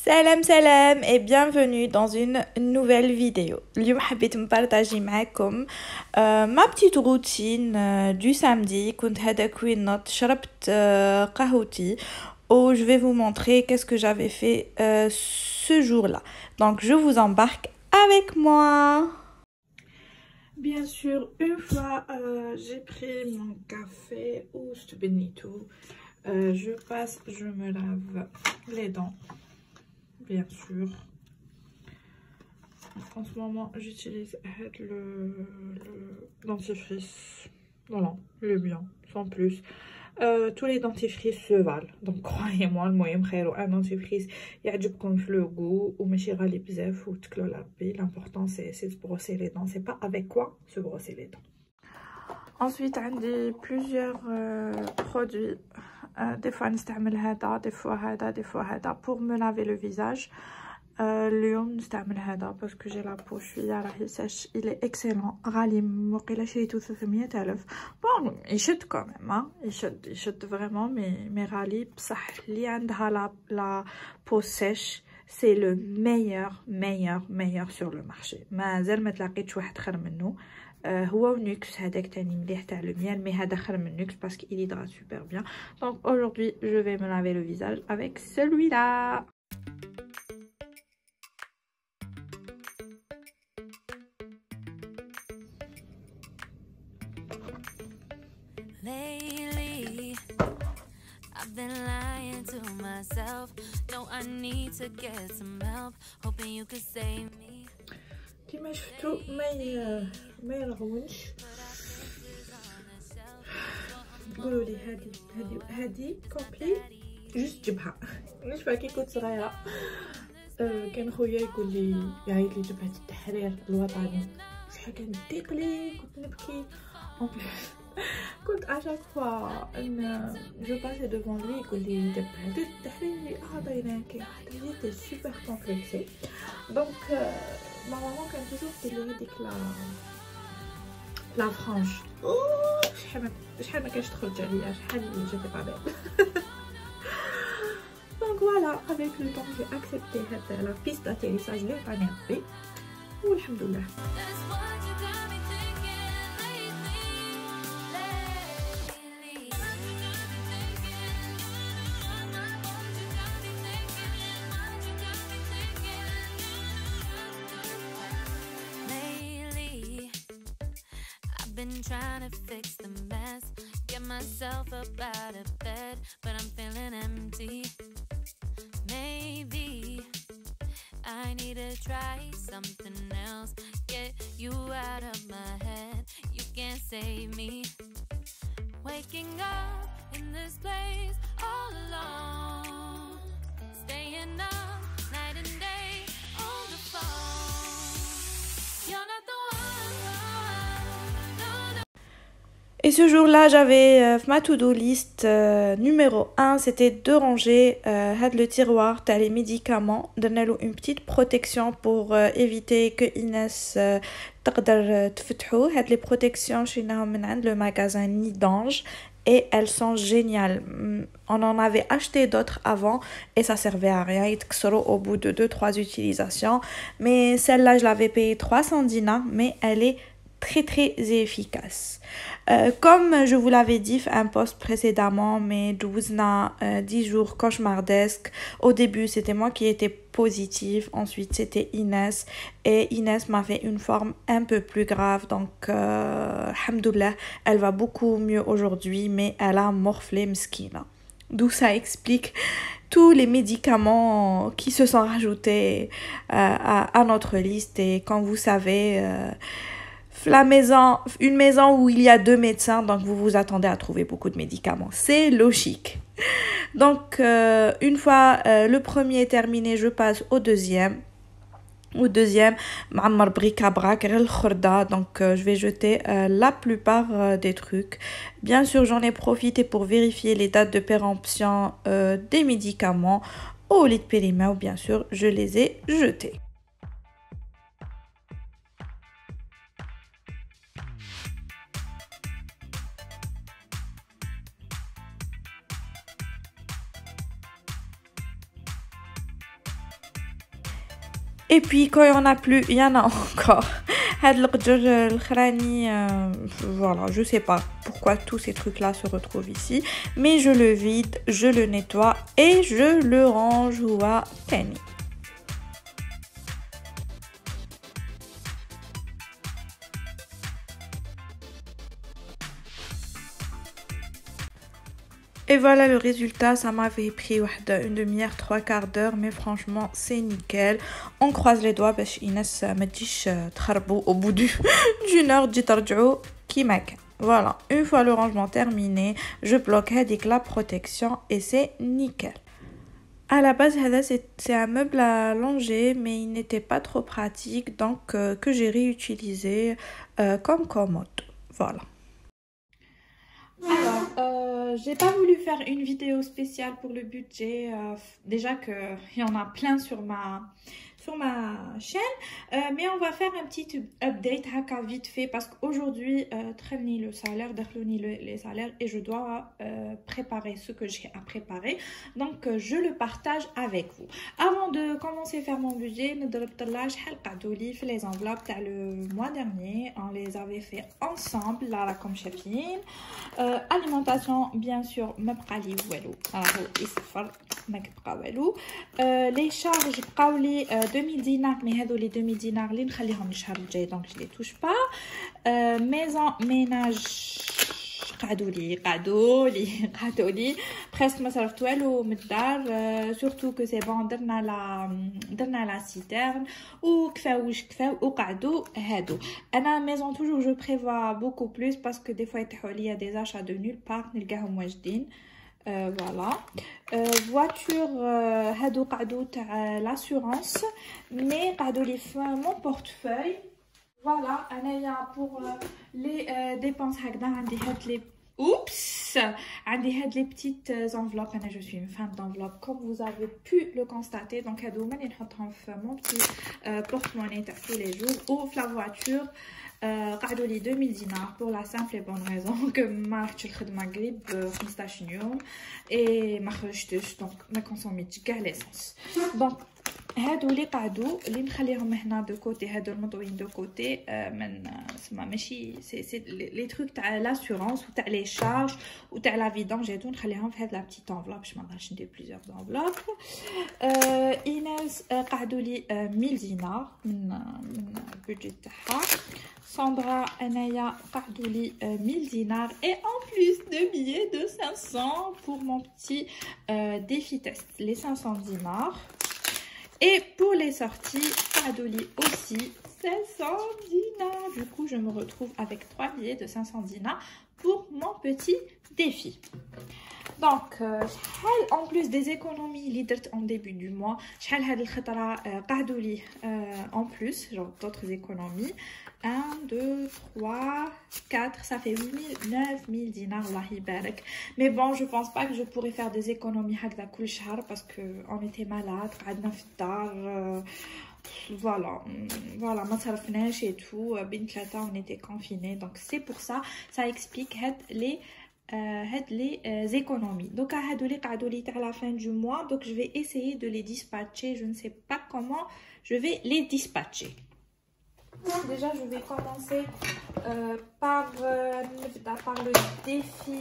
Salam salam et bienvenue dans une nouvelle vidéo. اليوم حبيت نبارطاجي معاكم ma petite routine du samedi. كنت هذا كوين نوض شربت قهوتي où je vais vous montrer qu'est-ce que j'avais fait ce jour-là. Donc je vous embarque avec moi. Bien sûr, une fois j'ai pris mon café ou benito, je passe, je me lave les dents. Bien sûr. En ce moment, j'utilise le dentifrice. Voilà, le bien, sans plus. Tous les dentifrices se valent. Donc, croyez-moi, un dentifrice, يعجبكم في le goût وماشي غالي بزاف وتكلوا لربي. L'important, c'est de se brosser les dents. C'est pas avec quoi se brosser les dents. Ensuite, j'ai plusieurs produits. Des fois نستعمل هذا, des fois هذا pour me laver le visage. اليوم نستعمل هذا parce que j'ai la peau شويه راهي sèche. Il est excellent. غالي وقيلا شريتو 300,000. Bon, يشد quand même, يشد vraiment, mais غالي بصح اللي عندها la peau sèche. C'est le meilleur sur le marché. مازال ما تلاقيتش واحد خير منه. هو نوكس هذاك تاني مليح تاع الميال مي هذا خير من نوكس parce qu'il hydrate super bien. Donc aujourd'hui je vais me laver le visage avec celui-là. Lately, I've been lying to myself. No, I need to get some help. Hoping you could save me. كيما شفتوا ما يرغونش. قولوا لي هذه كومبلي جوست جبهه. نشوفها كي كنت صغيره كان خويا يقول لي يعيط لي جبهه التحرير الوطني. شحال كان ضيق لي كنت نبكي. كنت اشاك فوا ان جو باسي دوفون لوي يقول لي جبهه التحرير عطيناكي حتى سوبر كومبلكسي. دونك ma maman كانت toujours تدير لي ديك لا فرانش. شحال ما كانش تخرج عليا شحال جاتي طابيل. دونك فوالا avec le temps j'ai accepté هاد لا بيست d'atterrissage اللي عطاني ربي والحمد لله. Been trying to fix the mess, get myself up out of bed, but I'm feeling empty. Maybe I need to try something else, get you out of my head. You can't save me. Waking up in this place all alone, staying up night and day on the phone. You're not the one. Et ce jour-là, j'avais ma to-do list numéro 1, c'était de ranger le tiroir, t'as les médicaments, donner une petite protection pour éviter que Inès تقدر تفتحو. هاد les protections شريناهم من عند le magasin Nidange et elles sont géniales. On en avait acheté d'autres avant et ça servait à rien, يتكسروا au bout de 2-3 utilisations. Mais celle-là, je l'avais payée 300 dinars, mais elle est très efficace. Comme je vous l'avais dit un post précédemment, mais 10 jours cauchemardesques. Au début, c'était moi qui étais positive. Ensuite, c'était Inès. Et Inès m'a fait une forme un peu plus grave. Donc, alhamdoulilah, elle va beaucoup mieux aujourd'hui. Mais elle a morflé mskina. D'où ça explique tous les médicaments qui se sont rajoutés à notre liste. Et comme vous savez... une maison où il y a 2 médecins, donc vous vous attendez à trouver beaucoup de médicaments. C'est logique. Donc, une fois le premier est terminé, je passe au deuxième. معمر bric-à-brac غير الخردة. Donc, je vais jeter la plupart des trucs. Bien sûr, j'en ai profité pour vérifier les dates de péremption des médicaments. Au lit de périmètre, ou bien sûr, je les ai jetés. Et puis quand il n'y en a plus, il y en a encore. Voilà, je sais pas pourquoi tous ces trucs là se retrouvent ici, mais je le vide, je le nettoie et je le range à Tani. Et voilà le résultat, ça m'avait pris une demi-heure, 3/4 d'heure, mais franchement c'est nickel. On croise les doigts باش Inès ما تجيش تخربوا au bout d'une heure تجي ترجعوا كيما كان. Voilà, une fois le rangement terminé, je bloque avec la protection et c'est nickel. À la base, c'est un meuble à langer, mais il n'était pas trop pratique, donc que j'ai réutilisé comme commode. Voilà. Alors, j'ai pas voulu faire une vidéo spéciale pour le budget. Déjà qu'il y en a plein sur ma chaîne, mais on va faire un petit update haka vite fait parce qu'aujourd'hui traîner le salaire, les salaires et je dois préparer ce que j'ai à préparer, donc je le partage avec vous. Avant de commencer à faire mon budget, les enveloppes le mois dernier, on les avait fait ensemble là comme chefine. Alimentation bien sûr les charges 2000 dinars, mais les 2000 dinars les نخليهم للشهر الجاي donc je les touche pas. Maison ménage قعدوا لي presque ما صرفت والو من الدار. surtout que c'est bon درنا la citerne وكفاو وقعدوا هادو. انا maison toujours je prévois beaucoup plus parce que des fois يطيحوا ليا des achats de nulle part نلقاهم واجدين. Voilà. Voiture هادو قعدوا تاع l'assurance mais قعدوا لي في mon portefeuille. Voilà, أنايا pour les dépenses هكذا عندي هاد les oups عندي هاد les petites enveloppes. أنا je suis une fan d'enveloppes comme vous avez pu le constater, donc هادو هما اللي نحطهم في mon petit porte-monnaie تاع tous les jours. ou في la voiture قعدوا لي 2000 dinars pour la simple et bonne raison que ما رحتش الخدمه قريب 15 يوم et ما خرجتش دونك ما كونسوميتش كاع ليسونس. دونك هادو اللي قعدوا اللي نخليهم هنا دو كوتي، هادو المطويين دو كوتي من سما ماشي سي لي تروك تاع لاسورونس وتاع لي شارج وتاع لا فيدونج هادو نخليهم في هاد لا بتيت انفلوب باش ما نقدرش ندير بليزيور انفلوب. ايناس قعدوا لي 1000 دينار من البودجيت تاعها. Sandra Anaya Pardouli 1000 dinars et en plus de billets de 500 pour mon petit défi test, les 500 dinars. Et pour les sorties, Pardouli aussi 500 dinars. Du coup, je me retrouve avec 3 billets de 500 dinars pour mon petit défi. Donc, en plus des économies lidert en début du mois, en plus, genre d'autres économies. 1, 2, 3, 4, ça fait 8000, 9000 dinars, wallahi barak. Mais bon, je pense pas que je pourrais faire des économies hakda kul shahr parce qu'on était malade, قعدنا في الدار. Voilà, ما تصرفناش et tout. بين ثلاثة on était confinés, donc c'est pour ça, ça explique les économies. Donc à la fin du mois, donc je vais essayer de les dispatcher. Je ne sais pas comment je vais les dispatcher. Déjà, je vais commencer par le défi.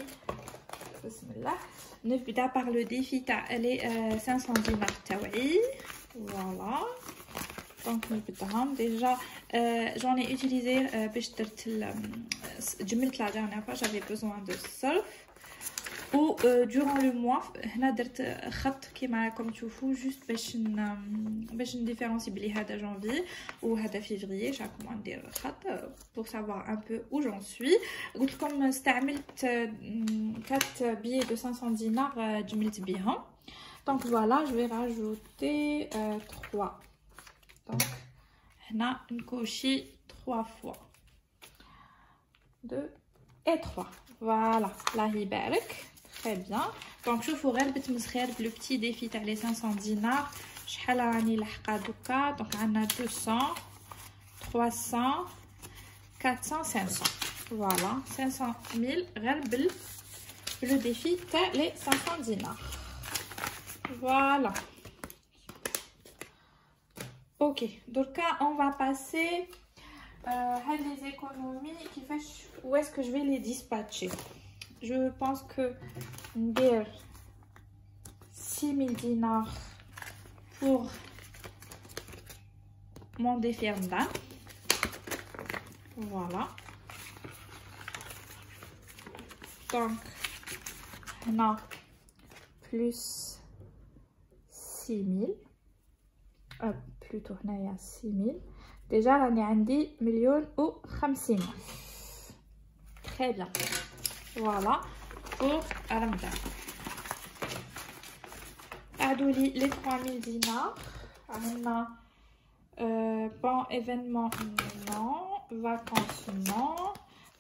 Bismillah. Par le défi les 500 dinars tawi. Voilà. Donc, déjà, j'en ai utilisé la dernière fois, j'avais besoin de surf. Ou durant le mois, هنا درت خط كيما راكم تشوفوا juste باش نديفيرونسي بلي هذا جانفي وهذا فيفري. شاكم ندير خط pour savoir un peu où j'en suis. قلت لكم استعملت 4 billets de 500 dinars جملت بيهم. Donc voilà, je vais rajouter 3. Donc هنا نكوشي 3 fois 2 et 3. Voilà, là يبارك. Très bien. Donc je vous rappelle le petit défi تاع les 500 dinars. شحال راني لحقا دوكا. Donc عندنا 200 300 400 500. Voilà, 500 000 غير le défi تاع les 500 dinars. Voilà. Ok, donc là on va passer à les économies qui fait où est-ce que je vais les dispatcher. Je pense que 6000 dinars pour mon défi Ramadan. Voilà. Donc, on a plus 6000. Plutôt, on a 6000. Déjà, là, on a 1,050,000. Très bien. Voilà pour Ramadan. Adouli, les 3000 dinars. On a bon événement, non. Vacances, non.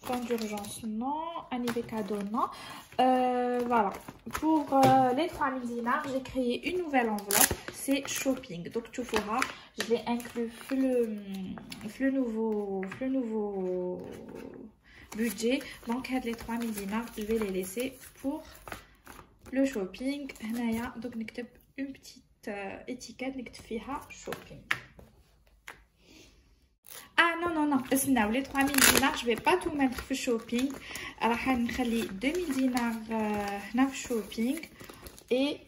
Fonds d'urgence, non. Anniversaire cadeau, non. Voilà. Pour les 3000 dinars, j'ai créé une nouvelle enveloppe. C'est shopping. Donc, tu feras, je l'ai inclus le nouveau budget. Donc, les 3000 dinars, je vais les laisser pour le shopping. Donc, نكتب une petite étiquette نكتب فيها shopping. Ah non, اسمعوا les 3000 dinars, je vais pas tout mettre في shopping. راح نخلي 2000 dinars هنا في shopping et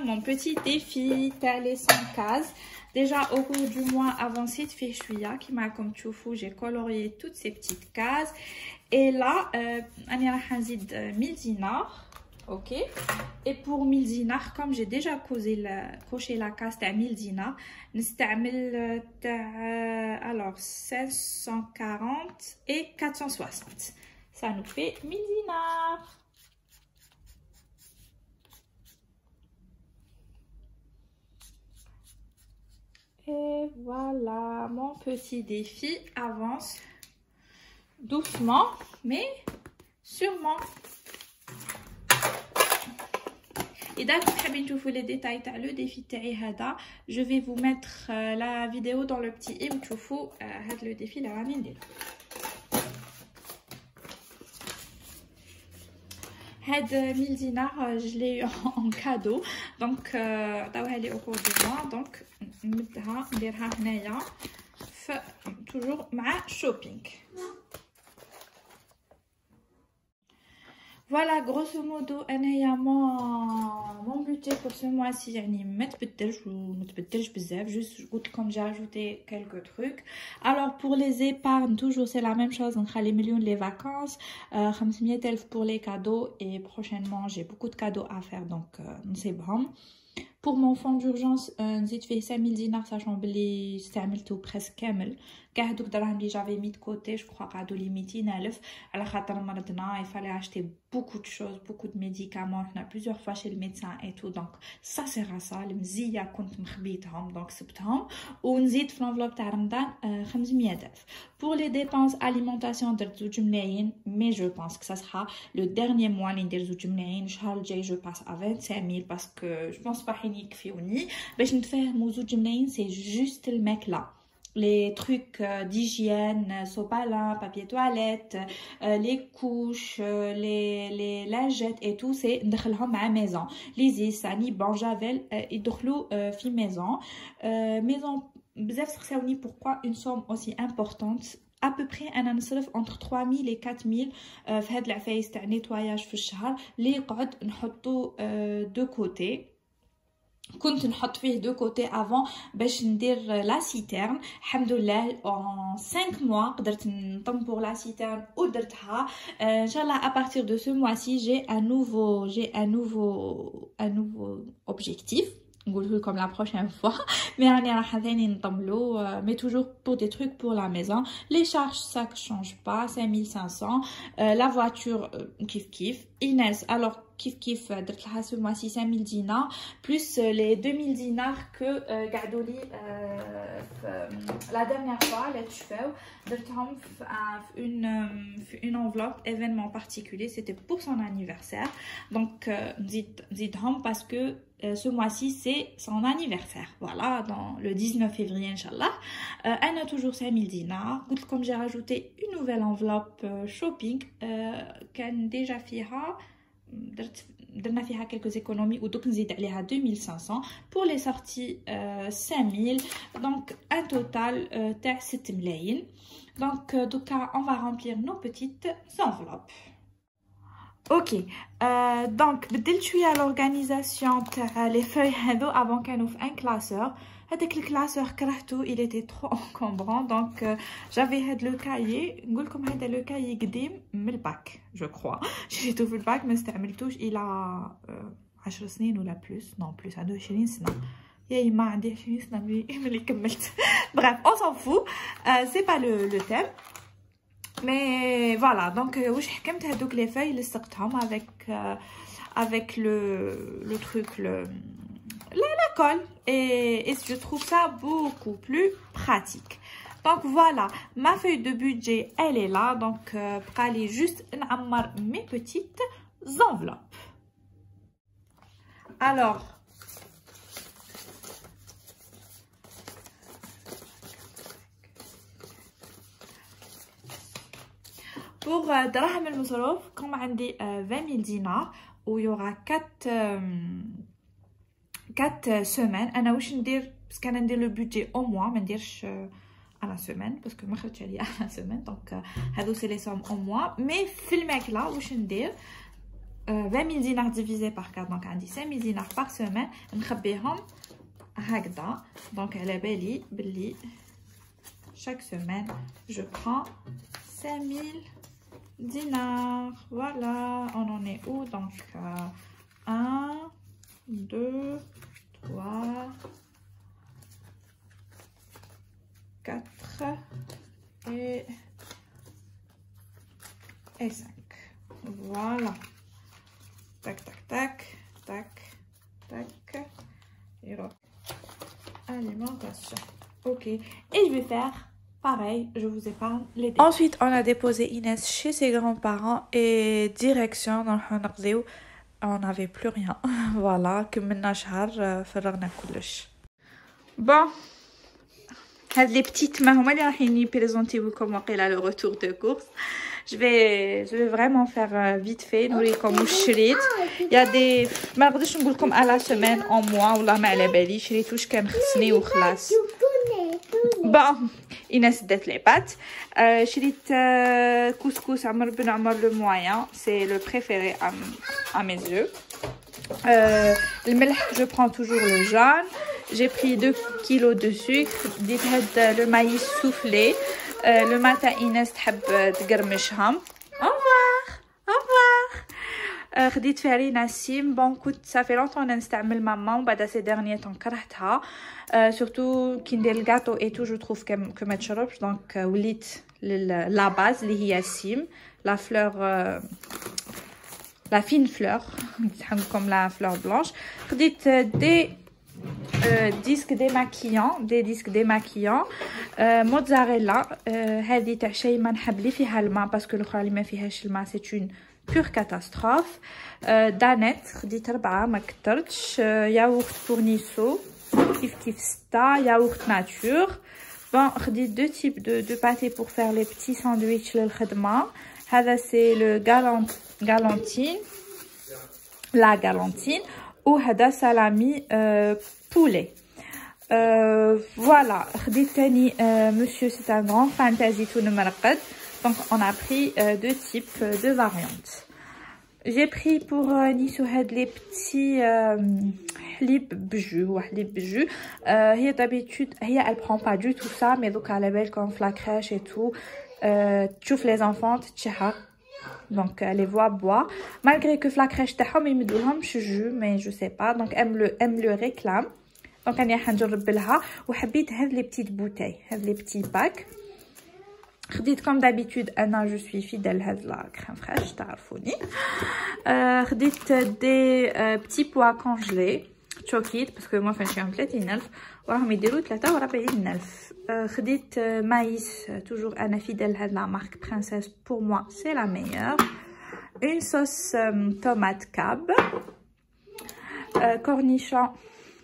mon petit défi, t'as les 100 cases. Déjà au cours du mois avancé de Féchouia, qui m'a comme tu fous, j'ai colorié toutes ces petites cases. Et là, on a 1000 dinars. Ok. Et pour 1000 dinars, comme j'ai déjà coché la case à 1000 dinars, alors 540 et 460. Ça nous fait 1000 dinars. Et voilà, mon petit défi avance doucement, mais sûrement. Et d'accord, vous voulez les détails le défi هذا, je vais vous mettre la vidéo dans le petit im تشوفوا هذا le défi là راني ندير. هاد 1000 dinars je l'ai eu en cadeau, donc عطاوها لي au cours du mois, donc نمدها نديرها هنايا toujours مع shopping. Voilà, grosso modo, mon budget pour ce mois-ci, ما تبدلش بزاف, juste comme j'ai ajouté quelques trucs. Alors pour les épargnes, toujours c'est la même chose, on fera les millions les vacances, 500,000 pour les cadeaux et prochainement j'ai beaucoup de cadeaux à faire, donc c'est bon. Pour mon fonds d'urgence, نزيد فيه 5000 dinars, sachant بلي استعملته presque كامل. كاع هذوك الدراهم اللي j'avais mis de côté, je crois قعدوا لي 200,000 على خاطر مرضنا, il fallait acheter beaucoup de choses, beaucoup de médicaments, on a plusieurs fois chez le médecin et tout, donc ça sert à ça. المزيه كنت مخبيتهم, donc سبتهم ونزيد في l'enveloppe تاع رمضان 500,000. Pour les dépenses alimentation درت 2 ملايين, mais je pense que ça sera le dernier mois اللي ندير 2 ملايين. الشهر الجاي je passe à 25,000 parce que je pense pas حين يكفيوني باش نتفاهموا 2 ملايين. c'est juste le mec là, les trucs d'hygiène, sopalin, papier toilette, les couches, les lingettes et tout, c'est ندخلهم à maison. Les Sani, Bon Javel, يدخلوا في maison. Maison, بزاف سقساوني pourquoi une somme aussi importante. À peu près انا نصرف entre 3000 et 4000 في هاد العفايس تاع نيتواياج في الشهر اللي يقعد نحطو دو كوتي. كنت نحط فيه دو كوتي افون باش ندير لا سيترن. الحمد لله en 5 mois قدرت نطمبور لا سيترن ودرتها ان شاء الله. à partir de ce mois-ci j'ai un nouveau objectif. نقوله لكم la prochaine fois, mais راني راح ثاني نطملو, mais toujours pour des trucs pour la maison. Les charges ça ne change pas, 5500. La voiture kiff Inès, alors kiff درت لها ce mois-ci 5000 dinars plus les 2000 dinars que قعدوا لي la dernière fois اللي تشفاو درتهم في une enveloppe événement particulier, c'était pour son anniversaire, donc نزيدهم parce que ce mois-ci c'est son anniversaire, voilà, dans le 19 février Inch'Allah. Elle a toujours 5000 dinars. Comme j'ai rajouté une nouvelle enveloppe shopping, كان déjà فيها درت درنا فيها quelques économies ودوك نزيد عليها 2500 pour les sorties 5000 donc un total تاع 6 ملايين. donc دوكا on va remplir nos petites enveloppes. Ok, donc بدلت شويه l'organisation تاع les feuilles هادو avant كانوا في un classeur. هذاك الكلاسور كرهته il était trop encombrant donc j'avais هاد لو كايي نقول لكم هذا لو كايي قديم من الباك جو كروا شريته في الباك ما استعملتوش الى 10 سنين ولا بلوس نو بلوس عنده 20 سنه يا اما عندي 20 سنه ملي كملت bref on s'en fout c'est pas le thème mais voilà donc واش حكمت هذوك لي فاي لصقتهم avec le truc la colle et je trouve ça beaucoup plus pratique. Donc voilà, ma feuille de budget elle est là, donc pour aller juste نعمر mes petites enveloppes. Alors pour دراهم المصروف comme عندي 20 000 دينار و il y aura 4 semaines انا واش ندير باسكو انا ندير لو بودجي او موا ما نديرش على سيمين باسكو ما خرجتش عليا على سيمين دونك هادو سي لي سوم او موا مي في الماكله واش ندير 20000 دينار ديفيزي بار 4 دونك عندي 5000 دينار بار سيمين نخبيهم هكذا دونك على بالي بلي chaque semaine je prends 5000 dinars. Voilà, on en est où donc 1 2 3 4 et 5. Voilà. Tac, tac, tac, tac, tac. Et là, alimentation. Ok. Et je vais faire pareil, je vous épargne les détails. Ensuite, on a déposé Inès chez ses grands-parents et direction dans le Hanardéo. On n'avait plus rien. Voilà, كملنا شهر فرغنا كلش. Bon, هاد les petites ما هما اللي رايحين يبريزونتيوكم واقيلا le retour de course. Je vais vraiment faire vite fait نوريكم واش شريت. يا دي ما نقدرش نقول لكم على سيمين او موا والله ما على بالي شريت واش كان خصني وخلاص. بون Inès دات لي بات شريت couscous عمر بن عمر le moyen, c'est le préféré à mes yeux. الملح je prends toujours le jaune. J'ai pris 2 kilos de sucre. ديت هاد le maïs soufflé. Le matin Inès تحب تقرمشهم. Au revoir. Au revoir. خديت farine سيم. Bon كنت ça fait longtemps نستعمل ماما وبعد ces derniers temps كرهتها. Surtout كي ندير الكاطو et tout je trouve que ما تشربش donc وليت la base اللي هي سيم la fleur la fine fleur comme la fleur blanche. خديت disques démaquillants موتزاريلا. هذه تاع شيماء نحب لي فيها الماء باسكو الاخرى اللي ما فيهاش الماء c'est une pure catastrophe. دانيت خديت 4 ما كترتش. ياغورت بورنيسو كيف 6 ياغورت ناتور. Bon, خديت 2 types de pâtés pour faire les petits sandwichs للخدمة. هذا c'est le galantine la galantine وهذا salami poulet. Voilà, خديت تاني monsieur c'est un grand fan تاع زيتون مرقد. Donc on a pris 2 types de variantes. J'ai pris pour Nisso هاد les petits حليب بجو وحليب بجو. هي d'habitude هي elle prend pas du tout ça mais donc على بالك quand la crèche et tout تشوف les enfants تتشهق donc elle les voit boire malgré que la crèche تاعهم يمدولهمش جو mais je sais pas donc elle le réclame donc انا حنجرب لها وحبيت هاد les petites bouteilles هاد les petits packs. خديت comme d'habitude انا جو سوي فيدال هاد لا كريم فريش تعرفوني. خديت دي petits pois congelés تشوكيت باسكو moi فين شريهم 30000 وراهم يديروا 43000. خديت ماïs toujours انا فيدال هاد لا مارك princesse pour moi c'est la meilleure. une sauce tomate cab. cornichon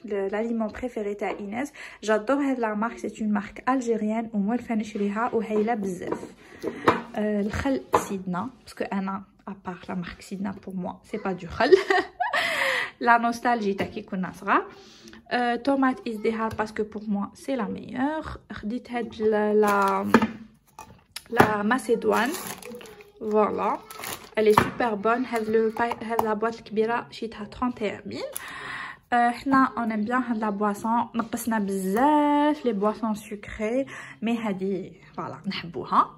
l'aliment préféré تاع Inès. j'adore هاد la marque c'est une marque algérienne ومولفه نشريها وهايله بزاف. الخل سيدنا parce que انا à part la marque Sidna pour moi c'est pas du khal. la nostalgie تاع كي كنا صغار. tomate ازدهار parce que pour moi c'est la meilleure. خديت هاد la macédoine. Voilà, elle est super bonne. هاد la boîte الكبيرة شيتها 31000. حنا on aime bien هاد la boisson. نقصنا بزاف les boissons sucrées mais هادي voilà نحبوها.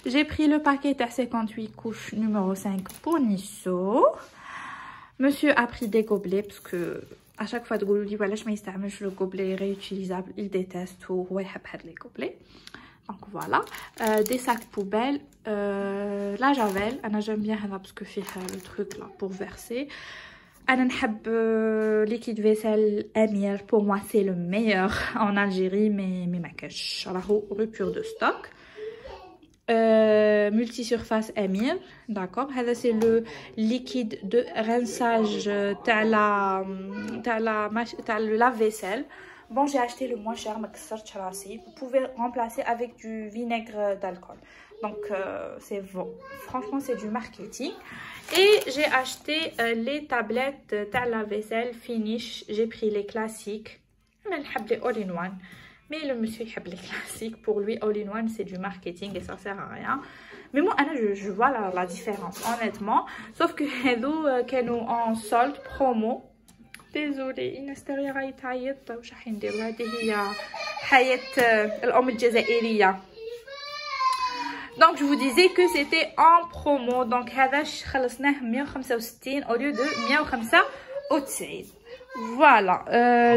J'ai pris le paquet تاع 58 couches numéro 5 pour Nisso. Monsieur a pris des gobelets parce que à chaque fois تقولوا لي وعلاش ما يستعملش le gobelet réutilisable, il déteste وهو يحب هاد les gobelets. Donc voilà, des sacs poubelles, la javel, أنا j'aime bien هذا parce que فيه le truc là pour verser. أنا نحب liquide vaisselle Amir, pour moi c'est le meilleur en Algérie mais ما كاش راهو rupture de stock. Multisurface Amir, d'accord. C'est le liquide de rinçage le lave-vaisselle. Bon, j'ai acheté le moins cher, vous pouvez remplacer avec du vinaigre d'alcool. Donc c'est bon, franchement c'est du marketing. Et j'ai acheté les tablettes de lave-vaisselle Finish. J'ai pris les classiques, mais les all-in-one. Mais le monsieur il aime les classiques. Pour lui, all-in-one, c'est du marketing et ça sert à rien. Mais moi, je vois la différence, honnêtement. Sauf que nous en solde promo. Désolée, Inasteria راهي تعيط. واش راح نديرو؟ هذه هي حياة الأم الجزائرية. Donc je vous disais que c'était en promo. Donc هذا خلصناه 165 au lieu de 195. Voilà,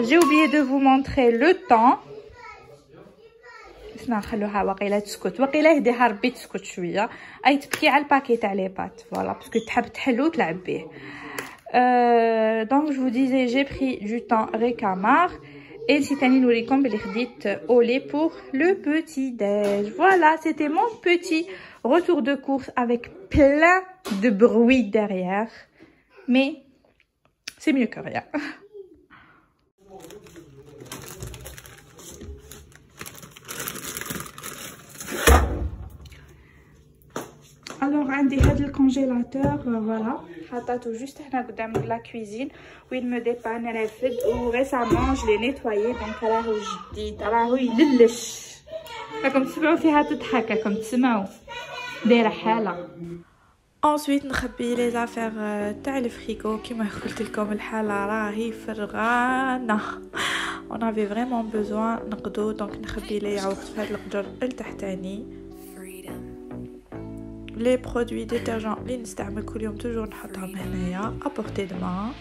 j'ai oublié de vous montrer le temps. نخلوها واقيلا تسكت، واقيلا يهديها ربي تسكت شويه. اي تبكي على الباكي تاع لي بات فوالا باسكو تحب تحلو تلعب به. دونك جو ديزي جي بري دو طون ريكامار et نسيت تاني نوريكم بلي خديت اولي pour le petit déj. Voilà, c'était mon petit retour de course avec plein de bruit derrière, mais c'est mieux que rien. Alors عندي هذا الكونجيلاتور فوالا حطيته juste هنا قدام la cuisine où il me dépanne رافد و récemment je l'ai nettoyé donc راهو جديد راهو يللش. راكم تسمعوا فيها تضحك، راكم تسمعوا دايره حاله. Ensuite نخبي لي زافير تاع الفريكو كيما قلت لكم الحاله راهي فرغانه. on avait vraiment besoin نقدو دونك نخبي لي عوض في هذا القدر التحتاني. Les produits détergents اللي نستعمل كل يوم toujours نحطهم هنايا à portée de main.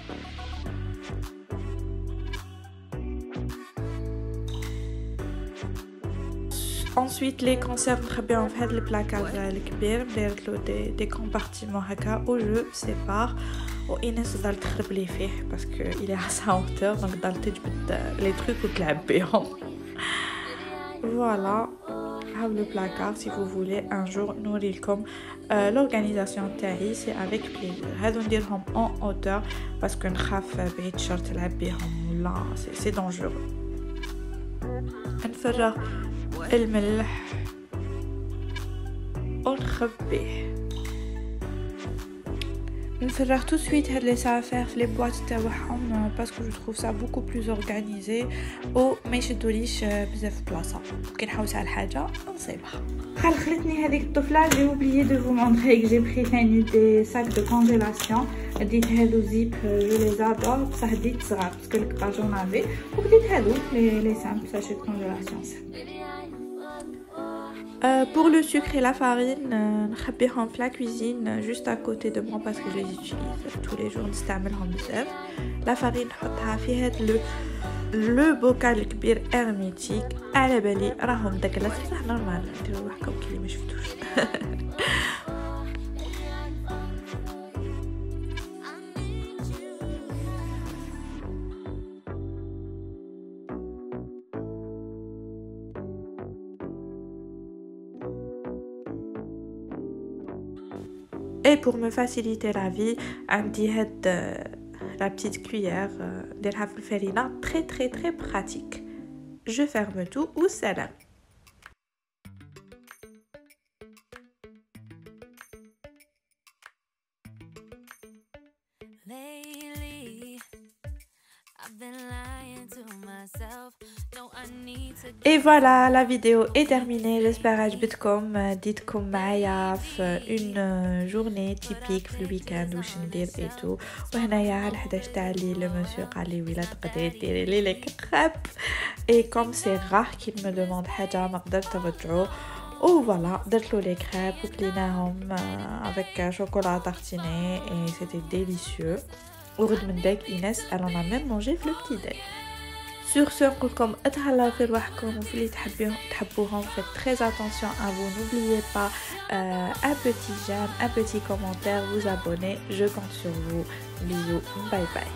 Ensuite les conserves نخبيهم في هذا البلاكار الكبير دايرت له دي كومبارتيمون هكا و جو سيبار. وإنس ضلت تخرب لي فيه باسكو il est à sa hauteur donc ضلت تجبد لي تروك وتلعب بهم. Voilà, le placard si vous voulez un jour نوريلكم l'organisation تاعي c'est avec plaisir. هادو نديرهم en hauteur parce que نخاف بعيد شر تلعب بهم ولا c'est dangereux. نفرغ الملح ونخبيه. نفرغ tout de suite هاد لي سافير في لي بواط تاعهم باسكو جو trouve ça beaucoup plus organisé و ما يشدوليش بزاف بلاصه. كي نحوس على حاجه نصيبها. خلتني هذيك الطفله j'ai oublié de vous montrer que j'ai pris ثاني des sacs de congélation. ديت هادو زيب جو لي زادور بصح ديت صغار باسكو الكبار جون افي وبديت هادو لي سامبل ساشي كونجيلاسيون. Pour le sucre et la farine, نخبيهم في la cuisine juste à côté de moi parce que je les utilise tous les jours. نستعملهم بزاف. La farine نحطها في هاد le bocal الكبير hermétique. على بالي راهم داكلات بصح نورمال نديرو روحكم كي ما شفتوش. Et pour me faciliter la vie, عندي هاد la petite cuillère نديرها في الفرينة très pratique. Je ferme tout ou salam. Lately, Et voilà, la vidéo est terminée. J'espère عجبتكم. ديتكم معايا في une journée typique في الويكاند واش ندير et tout. وهنايا على 11 تاع الليل le monsieur قال لي ويلا تقدري ديري لي لي كريب. Et comme c'est rare qu'il me demande حاجه ما قدرت ترجعو. Oh voilà, درت له les crêpes وكليناهم avec chocolat tartiné et c'était délicieux. ورد من داك Inès, elle en a même mangé في le petit déj. Sur ce, نقولكم اتهلاو في رواحكم وفي اللي تحبوهم. Faites très attention à vous. N'oubliez pas un petit j'aime, un petit commentaire, vous abonner. Je compte sur vous. Bisous. Bye bye.